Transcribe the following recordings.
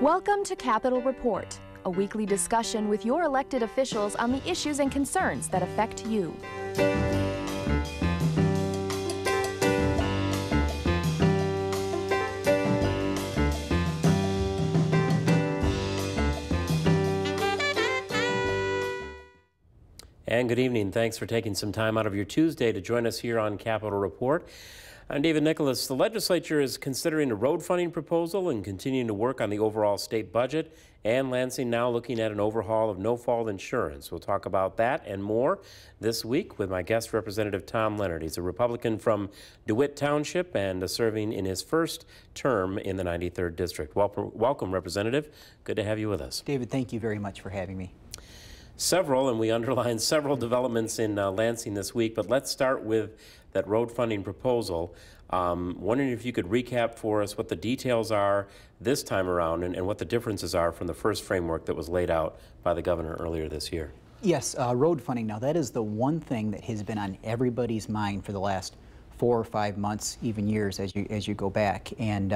Welcome to Capitol Report, a weekly discussion with your elected officials on the issues and concerns that affect you. And good evening. Thanks for taking some time out of your Tuesday to join us here on Capitol Report. I'm David Nicholas. The legislature is considering a road funding proposal and continuing to work on the overall state budget, and Lansing now looking at an overhaul of no-fault insurance. We'll talk about that and more this week with my guest, Representative Tom Leonard. He's a Republican from DeWitt Township and serving in his first term in the 93rd District. Welcome, Representative. Good to have you with us. David, thank you very much for having me. Several, and we underlined several developments in Lansing this week, but let's start with that road funding proposal. Wondering if you could recap for us what the details are this time around and what the differences are from the first framework that was laid out by the governor earlier this year. Yes, road funding. Now that is the one thing that has been on everybody's mind for the last 4 or 5 months, even years as you go back. And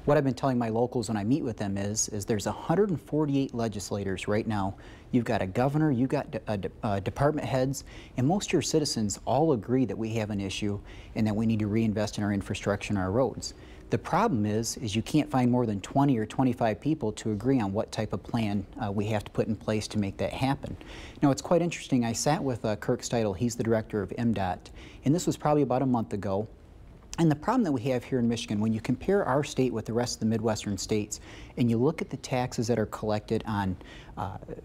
what I've been telling my locals when I meet with them is there's 148 legislators right now. You've got a governor, you've got department heads, and most of your citizens all agree that we have an issue and that we need to reinvest in our infrastructure and our roads. The problem is you can't find more than 20 or 25 people to agree on what type of plan we have to put in place to make that happen. Now, it's quite interesting. I sat with Kirk Steidel. He's the director of MDOT, and this was probably about a month ago. And the problem that we have here in Michigan, when you compare our state with the rest of the Midwestern states, and you look at the taxes that are collected on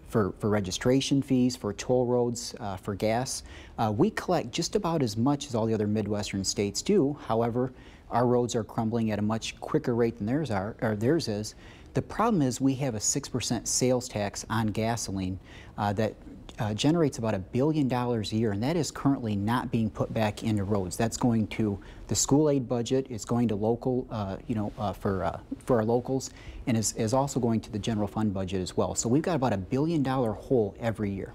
for registration fees, for toll roads, for gas, we collect just about as much as all the other Midwestern states do. However, our roads are crumbling at a much quicker rate than theirs is. The problem is we have a 6% sales tax on gasoline that generates about $1 billion a year, and that is currently not being put back into roads. That's going to the school aid budget. It's going to local, for our locals, and is also going to the general fund budget as well. So we've got about $1 billion hole every year.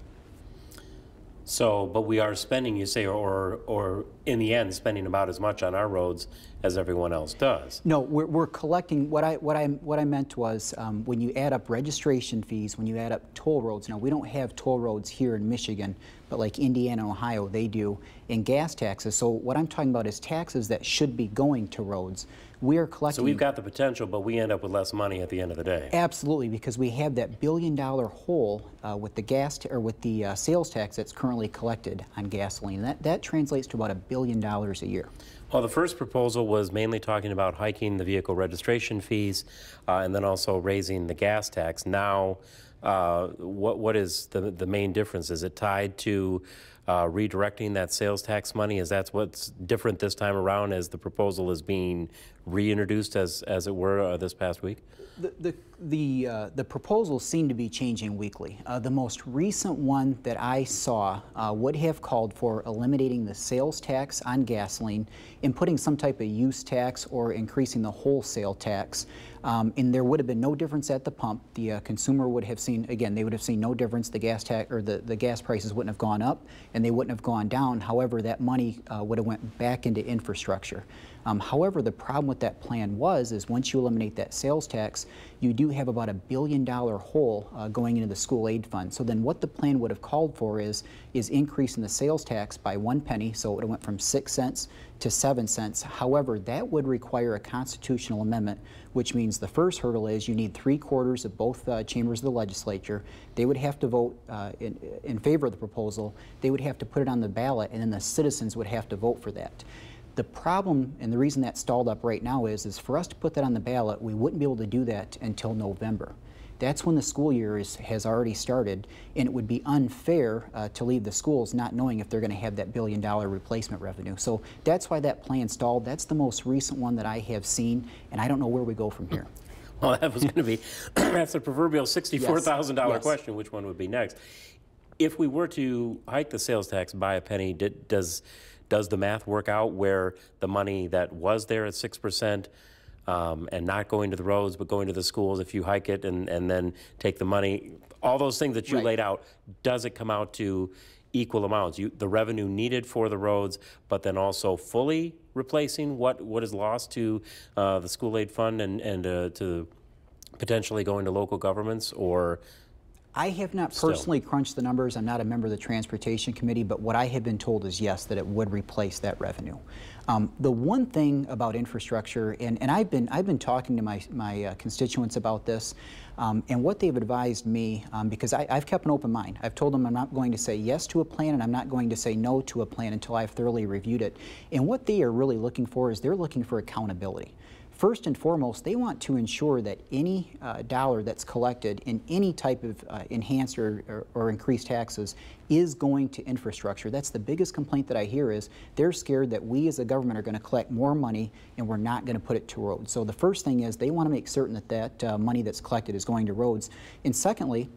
So, but we are spending, you say, or in the end, spending about as much on our roads as everyone else does. No, we're collecting. What I meant was when you add up registration fees, when you add up toll roads. Now we don't have toll roads here in Michigan, but like Indiana and Ohio, they do, and gas taxes. So what I'm talking about is taxes that should be going to roads. We are collecting. So we've got the potential, but we end up with less money at the end of the day. Absolutely, because we have that $1 billion hole with the with the sales tax that's currently collected on gasoline. That translates to about $1 billion a year. Well, the first proposal was mainly talking about hiking the vehicle registration fees and then also raising the gas tax. Now, what is the main difference? Is it tied to redirecting that sales tax money? Is that what's different this time around as the proposal is being reintroduced as it were this past week? The proposals seem to be changing weekly. The most recent one that I saw would have called for eliminating the sales tax on gasoline and putting some type of use tax or increasing the wholesale tax. And there would have been no difference at the pump. The consumer would have seen, again, they would have seen no difference. The gas tax or the gas prices wouldn't have gone up and they wouldn't have gone down. However, that money would have went back into infrastructure. However, the problem with that plan is once you eliminate that sales tax, you do have about $1 billion hole going into the school aid fund. So then what the plan would have called for is increasing the sales tax by 1 penny, so it went from 6 cents to 7 cents. However, that would require a constitutional amendment, which means the first hurdle is you need 3/4 of both chambers of the legislature. They would have to vote in favor of the proposal. They would have to put it on the ballot, and then the citizens would have to vote for that. The problem, and the reason that's stalled up right now is for us to put that on the ballot, we wouldn't be able to do that until November. That's when the school year has already started, and it would be unfair to leave the schools not knowing if they're going to have that $1 billion replacement revenue. So that's why that plan stalled. That's the most recent one that I have seen, and I don't know where we go from here. Well, that was going to be, that's the proverbial $64,000 yes. question, which one would be next. If we were to hike the sales tax by a penny, does the math work out where the money that was there at 6% and not going to the roads but going to the schools, if you hike it and then take the money, all those things that you laid out, does it come out to equal amounts? The revenue needed for the roads, but then also fully replacing what is lost to the school aid fund and to potentially going to local governments, or? I have not personally crunched the numbers. I'm not a member of the Transportation Committee, but what I have been told is yes, that it would replace that revenue. The one thing about infrastructure, and I've been talking to my constituents about this, and what they've advised me, because I've kept an open mind. I've told them I'm not going to say yes to a plan, and I'm not going to say no to a plan until I've thoroughly reviewed it. And what they are really looking for is they're looking for accountability. First and foremost, they want to ensure that any dollar that's collected in any type of enhanced or increased taxes is going to infrastructure. That's the biggest complaint that I hear, is they're scared that we as a government are going to collect more money and we're not going to put it to roads. So the first thing is they want to make certain that that money that's collected is going to roads. And secondly,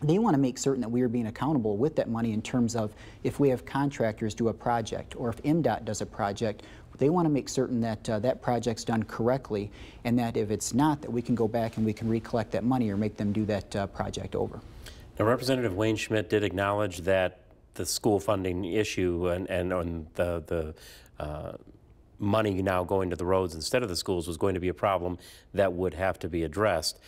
they want to make certain that we are being accountable with that money in terms of if we have contractors do a project or if MDOT does a project, they want to make certain that that project's done correctly, and that if it's not, that we can go back and we can recollect that money or make them do that project over. Now, Representative Wayne Schmidt did acknowledge that the school funding issue and on the money now going to the roads instead of the schools was going to be a problem that would have to be addressed.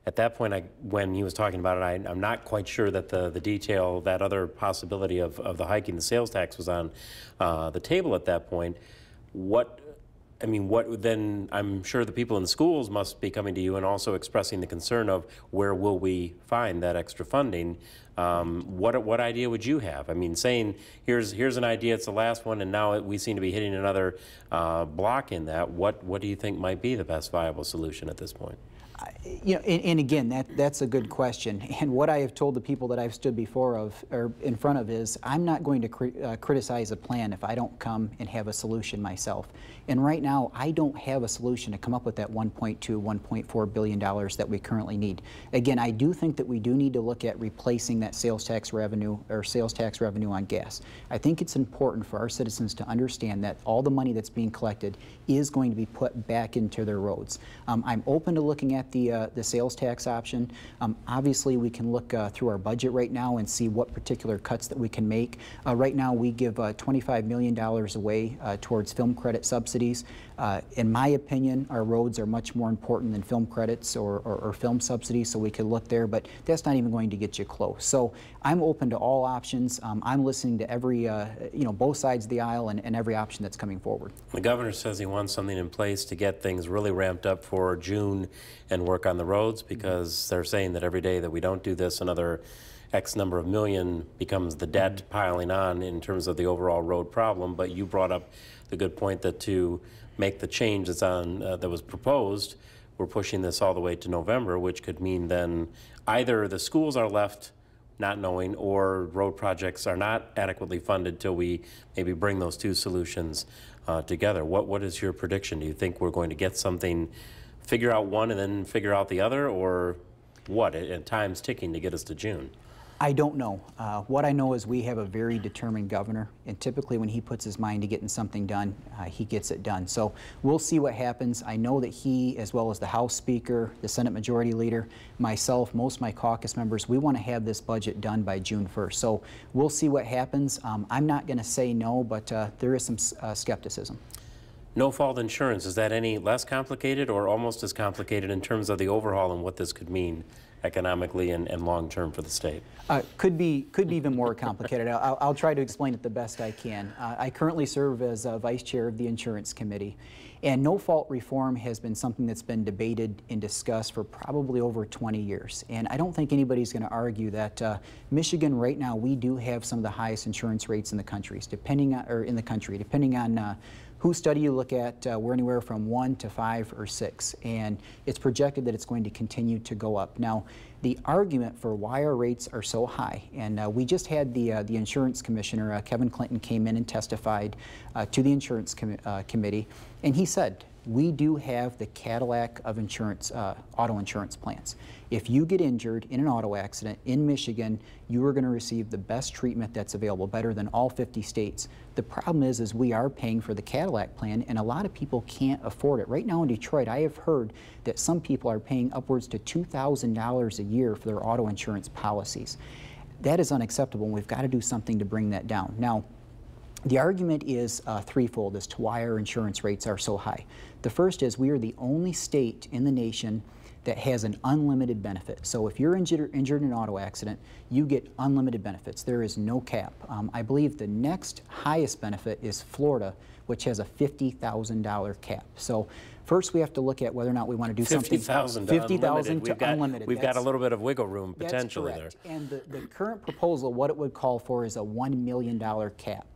At that point, when he was talking about it, I'm not quite sure that the detail, that other possibility of the hiking the sales tax was on the table at that point. What then, I'm sure the people in the schools must be coming to you and also expressing the concern of where will we find that extra funding. What idea would you have? I mean, saying here's an idea, it's the last one, and now we seem to be hitting another block in that. What do you think might be the best viable solution at this point? You know, and again, that's a good question. And what I have told the people that I've stood in front of is, I'm not going to criticize a plan if I don't come and have a solution myself. And right now, I don't have a solution to come up with that $1.2, $1.4 billion that we currently need. Again, I do think that we do need to look at replacing that sales tax revenue on gas. I think it's important for our citizens to understand that all the money that's being collected is going to be put back into their roads. I'm open to looking at the sales tax option. Obviously, we can look through our budget right now and see what particular cuts that we can make. Right now, we give $25 million away towards film credit subsidies. In my opinion, our roads are much more important than film credits or film subsidies, so we could look there, but that's not even going to get you close. So I'm open to all options. I'm listening to every, both sides of the aisle and every option that's coming forward. The governor says he wants something in place to get things really ramped up for June and work on the roads, because they're saying that every day that we don't do this, another X number of million becomes the debt piling on in terms of the overall road problem. But you brought up the good point that to make the change that's that was proposed, we're pushing this all the way to November, which could mean then either the schools are left not knowing, or road projects are not adequately funded till we maybe bring those two solutions together. What is your prediction? Do you think we're going to get something, figure out one and then figure out the other, or what? And time's ticking to get us to June. I don't know. What I know is we have a very determined governor, and typically when he puts his mind to getting something done, he gets it done. So we'll see what happens. I know that he, as well as the House Speaker, the Senate Majority Leader, myself, most of my caucus members, we want to have this budget done by June 1st. So we'll see what happens. I'm not going to say no, but there is some skepticism. No-fault insurance, is that any less complicated or almost as complicated in terms of the overhaul and what this could mean economically and long-term for the state? Could be even more complicated. I'll try to explain it the best I can. I currently serve as Vice Chair of the Insurance Committee, and no-fault reform has been something that's been debated and discussed for probably over 20 years. And I don't think anybody's going to argue that Michigan right now, we do have some of the highest insurance rates in the country, depending on whose study you look at. We're anywhere from 1 to 5 or 6, and it's projected that it's going to continue to go up. Now, the argument for why our rates are so high, and we just had the insurance commissioner, Kevin Clinton, came in and testified to the insurance committee, and he said, we do have the Cadillac of insurance, auto insurance plans. If you get injured in an auto accident in Michigan, you are going to receive the best treatment that's available, better than all 50 states. The problem is we are paying for the Cadillac plan, and a lot of people can't afford it. Right now in Detroit, I have heard that some people are paying upwards to $2,000 a year for their auto insurance policies. That is unacceptable, and we've got to do something to bring that down. Now, the argument is threefold as to why our insurance rates are so high. The first is we are the only state in the nation that has an unlimited benefit. So if you're injured in an auto accident, you get unlimited benefits. There is no cap. I believe the next highest benefit is Florida, which has a $50,000 cap. So first we have to look at whether or not we want to do something. $50,000 to unlimited. We've got a little bit of wiggle room potentially there. And the current proposal, what it would call for is a $1 million cap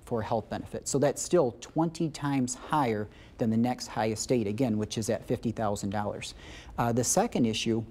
for health benefits. So that's still 20 times higher than the next highest state, again, which is at $50,000. The second issue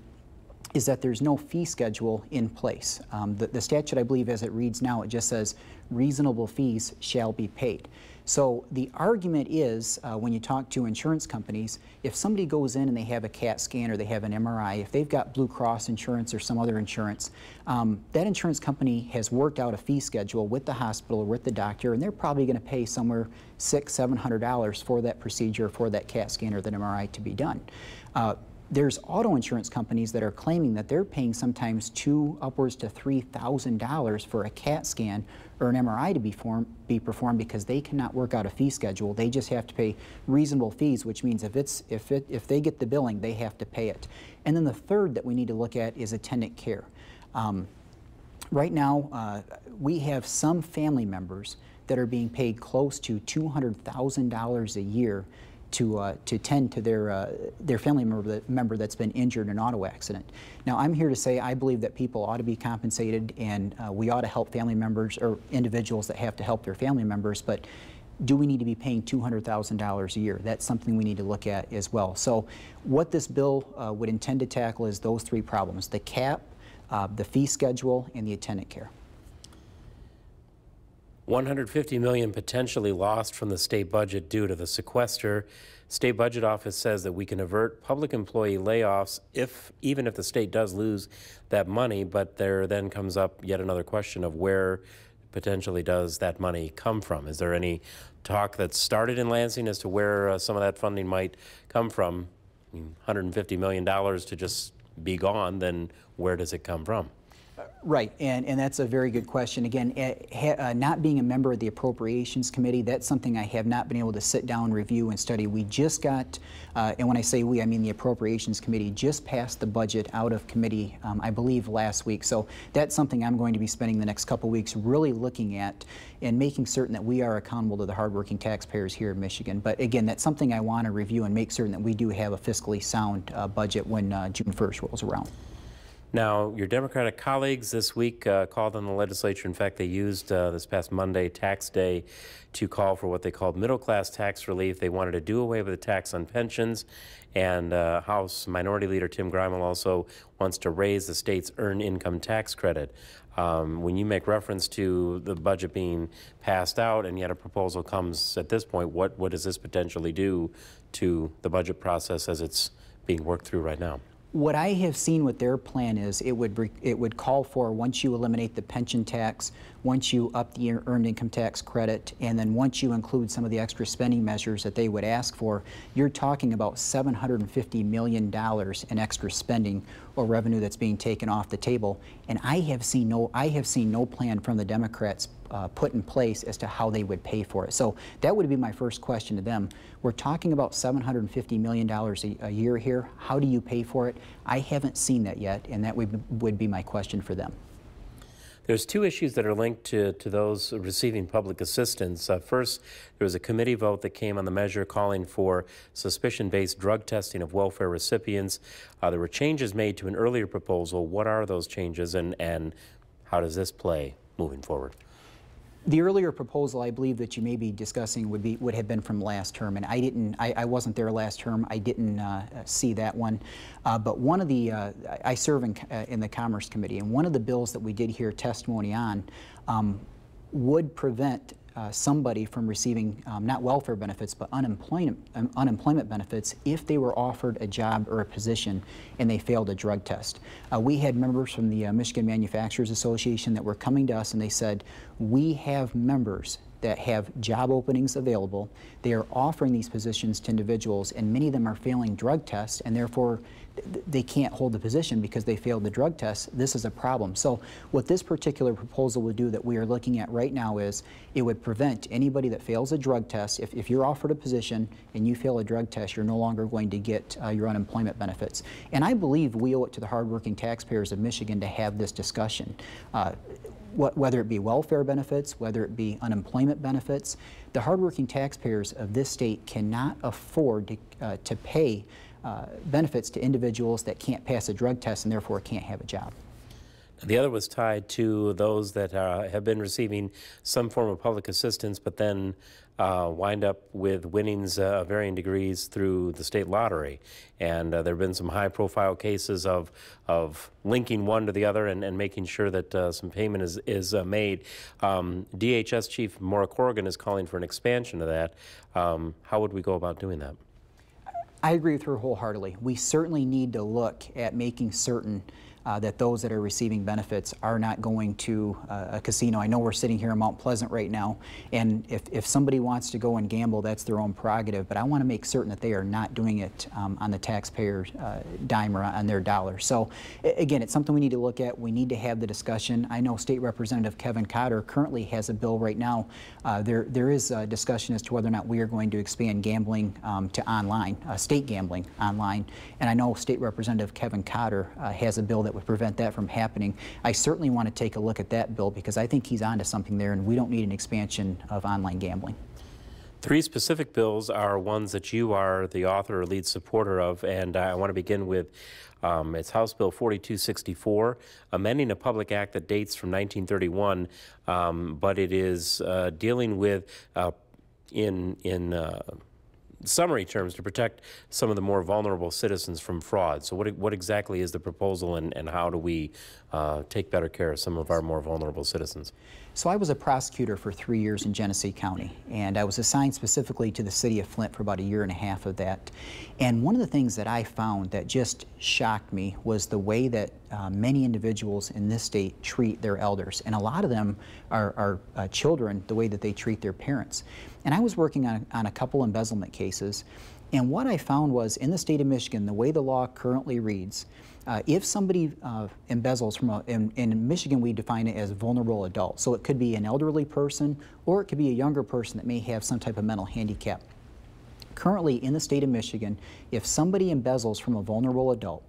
is that there's no fee schedule in place. The statute, I believe, as it reads now, it just says reasonable fees shall be paid. So the argument is, when you talk to insurance companies, if somebody goes in and they have a CAT scan or they have an MRI, if they've got Blue Cross insurance or some other insurance, that insurance company has worked out a fee schedule with the hospital or with the doctor, and they're probably going to pay somewhere $600–700 for that procedure, for that CAT scan or that MRI to be done. There's auto insurance companies that are claiming that they're paying sometimes upwards to $3,000 for a CAT scan or an MRI to be performed because they cannot work out a fee schedule. They just have to pay reasonable fees, which means if they get the billing, they have to pay it. And then the third that we need to look at is attendant care. Right now, we have some family members that are being paid close to $200,000 a year to tend to their family member that's been injured in an auto accident. Now, I'm here to say I believe that people ought to be compensated, and we ought to help family members or individuals that have to help their family members, but do we need to be paying $200,000 a year? That's something we need to look at as well. So what this bill would intend to tackle is those three problems: the cap, the fee schedule, and the attendant care. $150 million potentially lost from the state budget due to the sequester. State Budget Office says that we can avert public employee layoffs even if the state does lose that money, but there then comes up yet another question of where potentially does that money come from? Is there any talk that's started in Lansing as to where some of that funding might come from? I mean, $150 million to just be gone, then where does it come from? Right, and that's a very good question. Again, not being a member of the Appropriations Committee, that's something I have not been able to sit down, review, and study. We just got, and when I say we, I mean the Appropriations Committee, just passed the budget out of committee, I believe, last week. So that's something I'm going to be spending the next couple weeks really looking at and making certain that we are accountable to the hardworking taxpayers here in Michigan. But again, that's something I want to review and make certain that we do have a fiscally sound budget when June 1st rolls around. Now, your Democratic colleagues this week called on the legislature. In fact, they used this past Monday, tax day, to call for what they called middle-class tax relief. They wanted to do away with the tax on pensions, and House Minority Leader Tim Grimel also wants to raise the state's earned income tax credit. When you make reference to the budget being passed out and yet a proposal comes at this point, what does this potentially do to the budget process as it's being worked through right now? What I have seen with their plan is it would call for, once you eliminate the pension tax, once you up the earned income tax credit, and then once you include some of the extra spending measures that they would ask for, you're talking about $750 million in extra spending or revenue that's being taken off the table. And I have seen no plan from the Democrats put in place as to how they would pay for it. So that would be my first question to them. We're talking about $750 million a year here. How do you pay for it? I haven't seen that yet, and that would be my question for them. There's two issues that are linked to those receiving public assistance. First, there was a committee vote that came on the measure calling for suspicion-based drug testing of welfare recipients. There were changes made to an earlier proposal. What are those changes, and how does this play moving forward? The earlier proposal, I believe, that you may be discussing would have been from last term, and I wasn't there last term. I didn't see that one. But one of the I serve in the Commerce Committee, and one of the bills that we did hear testimony on would prevent somebody from receiving not welfare benefits but unemployment benefits if they were offered a job or a position and they failed a drug test. We had members from the Michigan Manufacturers Association that were coming to us, and they said, we have members that have job openings available. They are offering these positions to individuals, and many of them are failing drug tests, and therefore they can't hold the position because they failed the drug test. This is a problem. So what this particular proposal would do that we are looking at right now is it would prevent anybody that fails a drug test. If you're offered a position and you fail a drug test, you're no longer going to get your unemployment benefits. And I believe we owe it to the hardworking taxpayers of Michigan to have this discussion. Whether it be welfare benefits, whether it be unemployment benefits, the hardworking taxpayers of this state cannot afford to pay benefits to individuals that can't pass a drug test and therefore can't have a job. The other was tied to those that have been receiving some form of public assistance, but then wind up with winnings of varying degrees through the state lottery. And there have been some high-profile cases of linking one to the other and making sure that some payment is made. DHS Chief Maura Corrigan is calling for an expansion of that. How would we go about doing that? I agree with her wholeheartedly. We certainly need to look at making certain that those that are receiving benefits are not going to a casino. I know we're sitting here in Mount Pleasant right now, and if somebody wants to go and gamble, that's their own prerogative, but I want to make certain that they are not doing it on the taxpayer's dime or on their dollar. So again, it's something we need to look at. We need to have the discussion. I know State Representative Kevin Cotter currently has a bill right now. There is a discussion as to whether or not we are going to expand gambling to online, state gambling online, and I know State Representative Kevin Cotter has a bill that would prevent that from happening. I certainly want to take a look at that bill because I think he's onto something there, and we don't need an expansion of online gambling. Three specific bills are ones that you are the author or lead supporter of, and I want to begin with it's House Bill 4264, amending a public act that dates from 1931, but it is dealing with in summary terms to protect some of the more vulnerable citizens from fraud. So what exactly is the proposal, and how do we take better care of some of our more vulnerable citizens? So I was a prosecutor for 3 years in Genesee County, and I was assigned specifically to the city of Flint for about 1.5 years of that. And one of the things that I found that just shocked me was the way that many individuals in this state treat their elders. And a lot of them are children, the way that they treat their parents. And I was working on a couple embezzlement cases, and what I found was in the state of Michigan, the way the law currently reads, if somebody embezzles from in Michigan we define it as vulnerable adult. So it could be an elderly person or it could be a younger person that may have some type of mental handicap. Currently in the state of Michigan, if somebody embezzles from a vulnerable adult,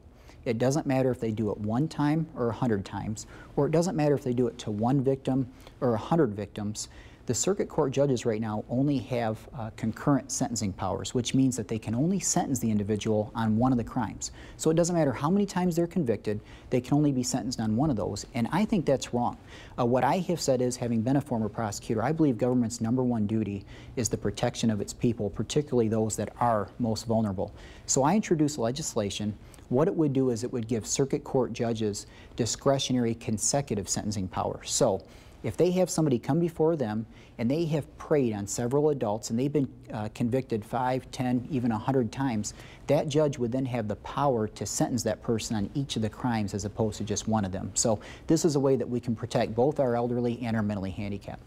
it doesn't matter if they do it 1 time or 100 times, or it doesn't matter if they do it to 1 victim or 100 victims. The circuit court judges right now only have concurrent sentencing powers, which means that they can only sentence the individual on one of the crimes. So it doesn't matter how many times they're convicted, they can only be sentenced on one of those, and I think that's wrong. What I have said is, having been a former prosecutor, I believe government's #1 duty is the protection of its people, particularly those that are most vulnerable. So I introduced legislation. What it would do is it would give circuit court judges discretionary consecutive sentencing power. So if they have somebody come before them and they have preyed on several adults and they've been convicted 5, 10, even 100 times, that judge would then have the power to sentence that person on each of the crimes as opposed to just one of them. So this is a way that we can protect both our elderly and our mentally handicapped.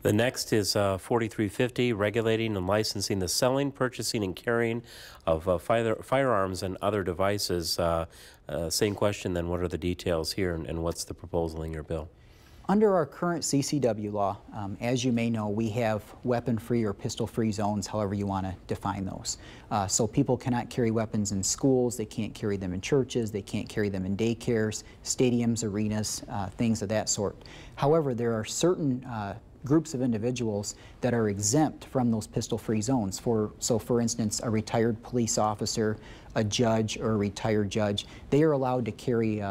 The next is 4350, regulating and licensing the selling, purchasing, and carrying of firearms and other devices. Same question then, what are the details here, and what's the proposal in your bill? Under our current CCW law, as you may know, we have weapon-free or pistol-free zones, however you want to define those. So people cannot carry weapons in schools, they can't carry them in churches, they can't carry them in daycares, stadiums, arenas, things of that sort. However, there are certain groups of individuals that are exempt from those pistol-free zones. So for instance, a retired police officer, a judge, or a retired judge, they are allowed to carry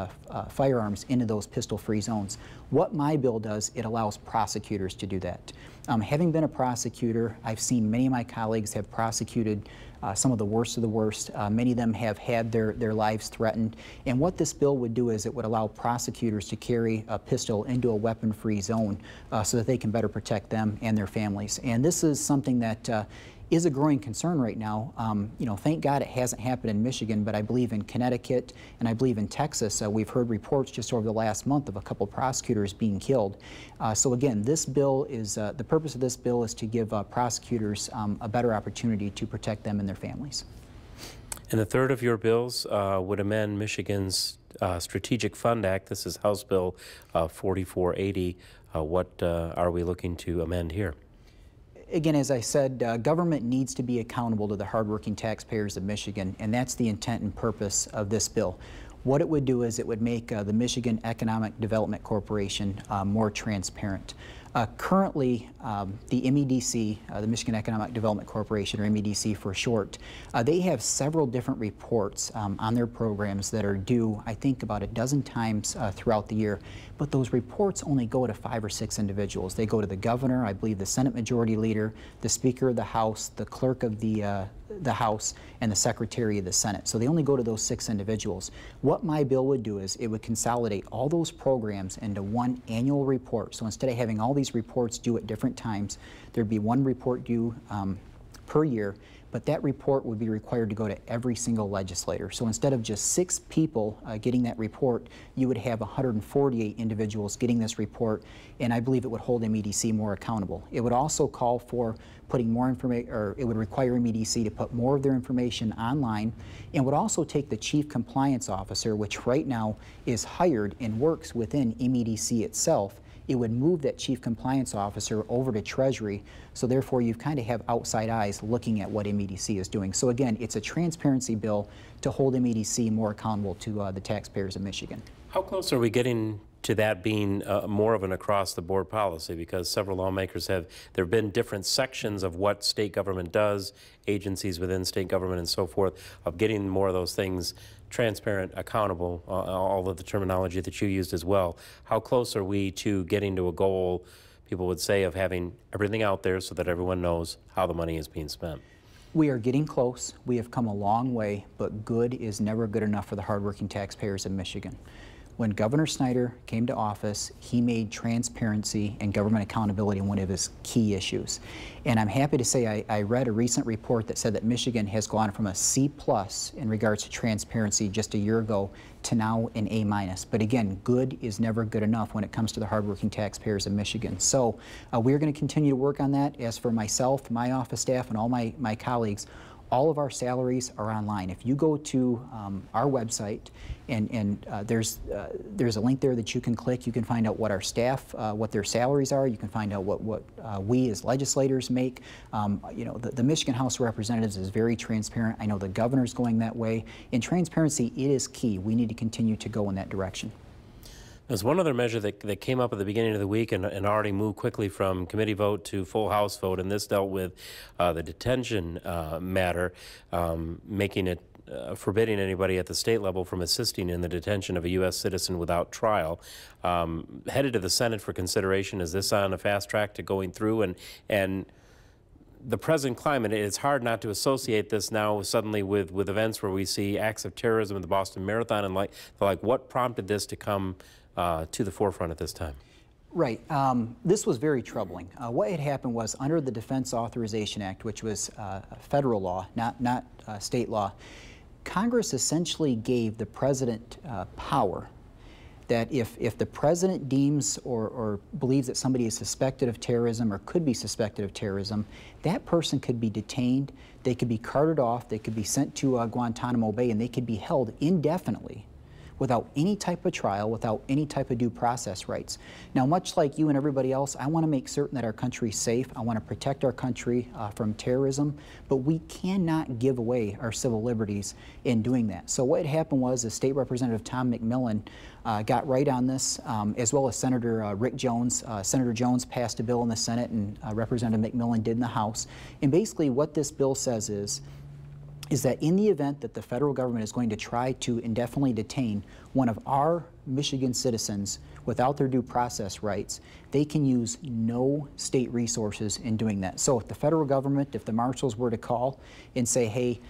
firearms into those pistol-free zones. What my bill does, it allows prosecutors to do that. Having been a prosecutor, I've seen many of my colleagues have prosecuted some of the worst. Many of them have had their lives threatened. And what this bill would do is it would allow prosecutors to carry a pistol into a weapon-free zone so that they can better protect them and their families. And this is something that is a growing concern right now. You know, thank God it hasn't happened in Michigan, but I believe in Connecticut and I believe in Texas, we've heard reports just over the last month of a couple prosecutors being killed. So again, this bill is, the purpose of this bill is to give prosecutors a better opportunity to protect them and their families. And the third of your bills would amend Michigan's Strategic Fund Act. This is House Bill 4480. What are we looking to amend here? Again, as I said, government needs to be accountable to the hardworking taxpayers of Michigan, and that's the intent and purpose of this bill. What it would do is it would make the Michigan Economic Development Corporation more transparent. Currently, the MEDC, the Michigan Economic Development Corporation, or MEDC for short, they have several different reports on their programs that are due, I think, about a dozen times throughout the year. But those reports only go to 5 or 6 individuals. They go to the governor, I believe the Senate Majority Leader, the Speaker of the House, the Clerk of the House, and the Secretary of the Senate. So they only go to those 6 individuals. What my bill would do is it would consolidate all those programs into one annual report. So instead of having all these reports due at different times, there'd be one report due per year, but that report would be required to go to every single legislator. So instead of just 6 people getting that report, you would have 148 individuals getting this report, and I believe it would hold MEDC more accountable. It would also call for putting more information, or it would require MEDC to put more of their information online, and would also take the Chief Compliance Officer, which right now is hired and works within MEDC itself. It would move that Chief Compliance Officer over to Treasury, so therefore you kind of have outside eyes looking at what MEDC is doing. So again, it's a transparency bill to hold MEDC more accountable to the taxpayers of Michigan. How close are we getting to that being more of an across-the-board policy? Because several lawmakers there have been different sections of what state government does, agencies within state government and so forth, of getting more of those things transparent, accountable, all of the terminology that you used as well. How close are we to getting to a goal, people would say, of having everything out there so that everyone knows how the money is being spent? We are getting close. We have come a long way, but good is never good enough for the hardworking taxpayers of Michigan. When Governor Snyder came to office, he made transparency and government accountability one of his key issues. And I'm happy to say I read a recent report that said that Michigan has gone from a C+ in regards to transparency just a year ago to now an A-. But again, good is never good enough when it comes to the hardworking taxpayers of Michigan. So we're going to continue to work on that. As for myself, my office staff, and all my colleagues, all of our salaries are online. If you go to our website, and there's a link there that you can click, you can find out what our staff, what their salaries are. You can find out what we as legislators make. You know, the Michigan House of Representatives is very transparent. I know the governor's going that way. In transparency, it is key. We need to continue to go in that direction. There's one other measure that came up at the beginning of the week and already moved quickly from committee vote to full House vote, and this dealt with the detention matter, making it forbidding anybody at the state level from assisting in the detention of a U.S. citizen without trial. Headed to the Senate for consideration. Is this on a fast track to going through? And the present climate, it's hard not to associate this now suddenly with events where we see acts of terrorism in the Boston Marathon and like what prompted this to come to the forefront at this time? Right. This was very troubling. What had happened was, under the Defense Authorization Act, which was federal law, not state law, Congress essentially gave the president power that if the president deems or believes that somebody is suspected of terrorism or could be suspected of terrorism, that person could be detained, they could be carted off, they could be sent to Guantanamo Bay, and they could be held indefinitely without any type of trial, without any type of due process rights. Now, much like you and everybody else, I want to make certain that our country is safe. I want to protect our country from terrorism, but we cannot give away our civil liberties in doing that. So what happened was, State Representative Tom McMillan got right on this, as well as Senator Rick Jones. Senator Jones passed a bill in the Senate, and Representative McMillan did in the House. And basically what this bill says is that in the event that the federal government is going to try to indefinitely detain one of our Michigan citizens without their due process rights, they can use no state resources in doing that. So if the federal government, if the marshals were to call and say, hey,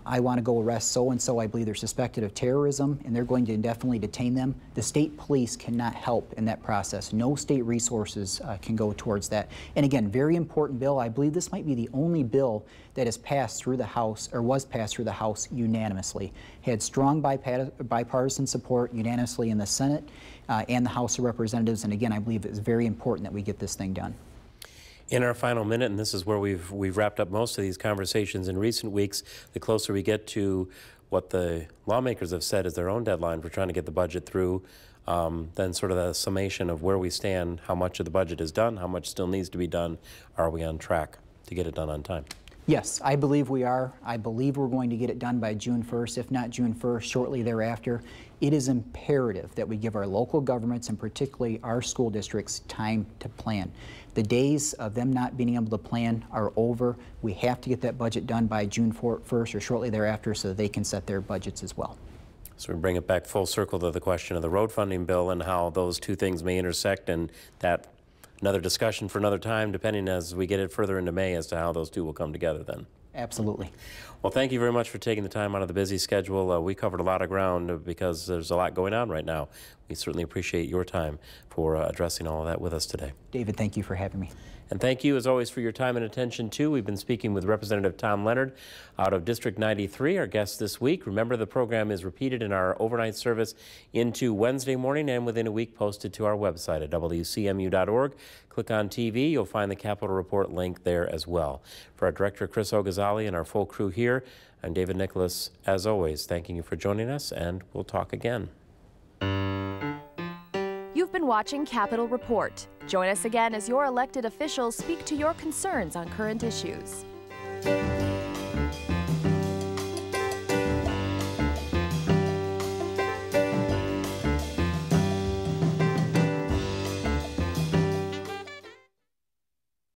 I want to go arrest so-and-so, I believe they're suspected of terrorism, and they're going to indefinitely detain them, the state police cannot help in that process. No state resources can go towards that. And again, very important bill. I believe this might be the only bill that is passed through the House, or was passed through the House unanimously. Had strong bipartisan support unanimously in the Senate and the House of Representatives, and again, I believe it's very important that we get this thing done. In our final minute, and this is where we've wrapped up most of these conversations in recent weeks, the closer we get to what the lawmakers have said is their own deadline for trying to get the budget through, then sort of the summation of where we stand, how much of the budget is done, how much still needs to be done, are we on track to get it done on time? Yes, I believe we are. I believe we're going to get it done by June 1st, if not June 1st, shortly thereafter. It is imperative that we give our local governments, and particularly our school districts, time to plan. The days of them not being able to plan are over. We have to get that budget done by June 1st or shortly thereafter so that they can set their budgets as well. So we bring it back full circle to the question of the road funding bill and how those two things may intersect, and that another discussion for another time, depending as we get it further into May as to how those two will come together then. Absolutely. Well, thank you very much for taking the time out of the busy schedule. We covered a lot of ground because there's a lot going on right now. We certainly appreciate your time for addressing all of that with us today. David, thank you for having me. And thank you, as always, for your time and attention, too. We've been speaking with Representative Tom Leonard out of District 93, our guest this week. Remember, the program is repeated in our overnight service into Wednesday morning and within a week posted to our website at WCMU.org. Click on TV. You'll find the Capitol Report link there as well. For our director, Chris Ogazali, and our full crew here, I'm David Nicholas, as always, thanking you for joining us, and we'll talk again. You've been watching Capitol Report. Join us again as your elected officials speak to your concerns on current issues.